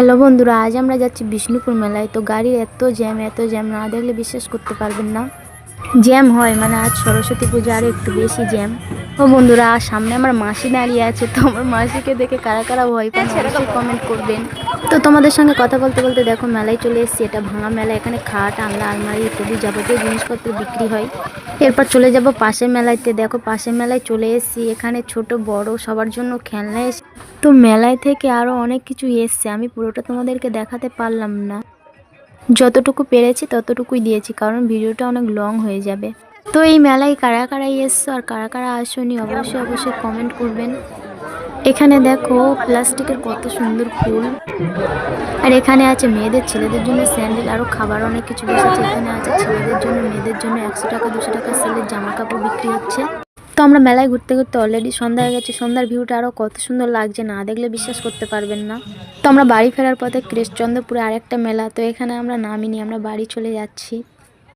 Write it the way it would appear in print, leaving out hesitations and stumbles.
Hello বন্ধুরা, আজ আমরা যাচ্ছি বিষ্ণুপুর মেলায়। তো গাড়ির এত জ্যাম না দেখলে বিশ্বাস করতে পারবেন না। জ্যাম হয় মানে আজ সরস্বতী পূজা আরও একটু বেশি জ্যাম। ও বন্ধুরা, সামনে আমার মাসি দাঁড়িয়ে আছে। তো আমার মাসিকে দেখে কারা কারা ভয় পান অবশ্যই কমেন্ট করবেন। তো তোমাদের সঙ্গে কথা বলতে বলতে দেখো মেলায় চলে এসেছি। এটা ভাঙা মেলা, এখানে খাট, আলনা, আলমারি ইত্যাদি যাবতীয় জিনিসপত্র বিক্রি হয়। এরপর চলে যাব পাশের মেলাইতে। দেখো পাশের মেলায় চলে এসেছি, এখানে ছোট বড় সবার জন্য খেলনা এসে। তো মেলায় থেকে আরও অনেক কিছু এসছে, আমি পুরোটা তোমাদেরকে দেখাতে পারলাম না। যতটুকু পেরেছি ততটুকুই দিয়েছি, কারণ ভিডিওটা অনেক লং হয়ে যাবে। তো এই মেলায় কারা কারা এসছো আর কারা কারা আসোনি অবশ্যই কমেন্ট করবেন। এখানে দেখো প্লাস্টিকের কত সুন্দর ফুল। আর এখানে আছে মেয়েদের ছেলেদের জন্য স্যান্ডেল, আরও খাবার অনেক কিছু বসেছে। এখানে আছে ছেলেদের জন্য মেয়েদের জন্য 100 টাকা 200 টাকা সেলের জামা কাপড় বিক্রি হচ্ছে। তো আমরা মেলায় ঘুরতে ঘুরতে অলরেডি সন্ধ্যা হয়ে গেছে। সন্ধ্যার ভিউটা আরও কত সুন্দর লাগছে, না দেখলে বিশ্বাস করতে পারবেন না। তো আমরা বাড়ি ফেরার পথে কৃষ্ণচন্দ্রপুরে আরেকটা মেলা, তো এখানে আমরা নামিনি, আমরা বাড়ি চলে যাচ্ছি।